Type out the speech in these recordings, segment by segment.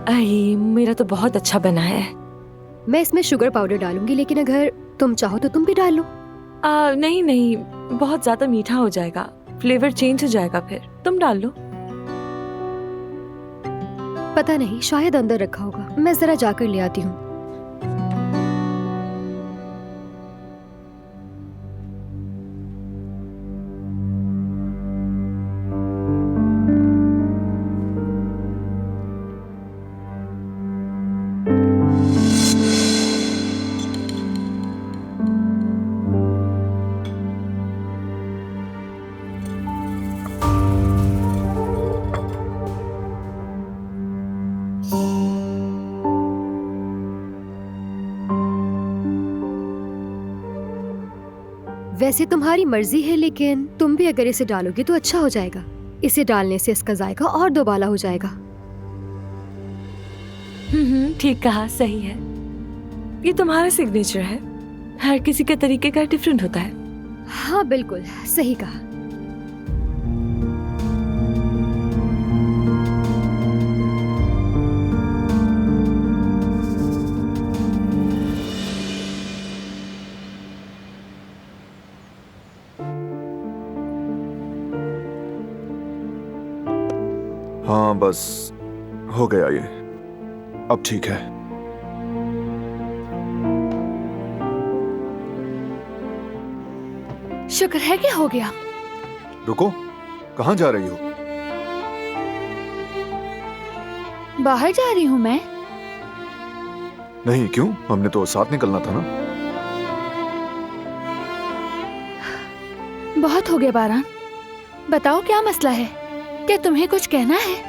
अरे मेरा तो बहुत अच्छा बना है। मैं इसमें शुगर पाउडर डालूंगी, लेकिन अगर तुम चाहो तो तुम भी डाल लो। नहीं नहीं, बहुत ज्यादा मीठा हो जाएगा, फ्लेवर चेंज हो जाएगा, फिर तुम डाल लो। पता नहीं, शायद अंदर रखा होगा। मैं जरा जाकर ले आती हूँ। वैसे तुम्हारी मर्जी है, लेकिन तुम भी अगर इसे डालोगे तो अच्छा हो जाएगा। इसे डालने से इसका जायका और दोबाला हो जाएगा। ठीक कहा, सही है। ये तुम्हारा सिग्नेचर है, हर किसी के तरीके का डिफरेंट होता है। हाँ बिल्कुल सही कहा। हाँ बस हो गया ये, अब ठीक है। शुक्र है कि हो गया। रुको, कहाँ जा रही हो? बाहर जा रही हूँ मैं। नहीं, क्यों? हमने तो साथ निकलना था ना। बहुत हो गया बारान, बताओ क्या मसला है? क्या तुम्हें कुछ कहना है?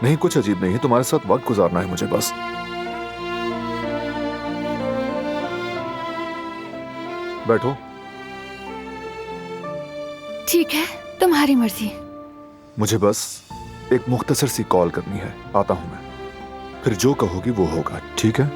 नहीं, कुछ अजीब नहीं है, तुम्हारे साथ वक्त गुजारना है मुझे बस। बैठो। ठीक है, तुम्हारी मर्जी। मुझे बस एक मुख्तसर सी कॉल करनी है, आता हूं मैं। फिर जो कहोगी वो होगा, ठीक है?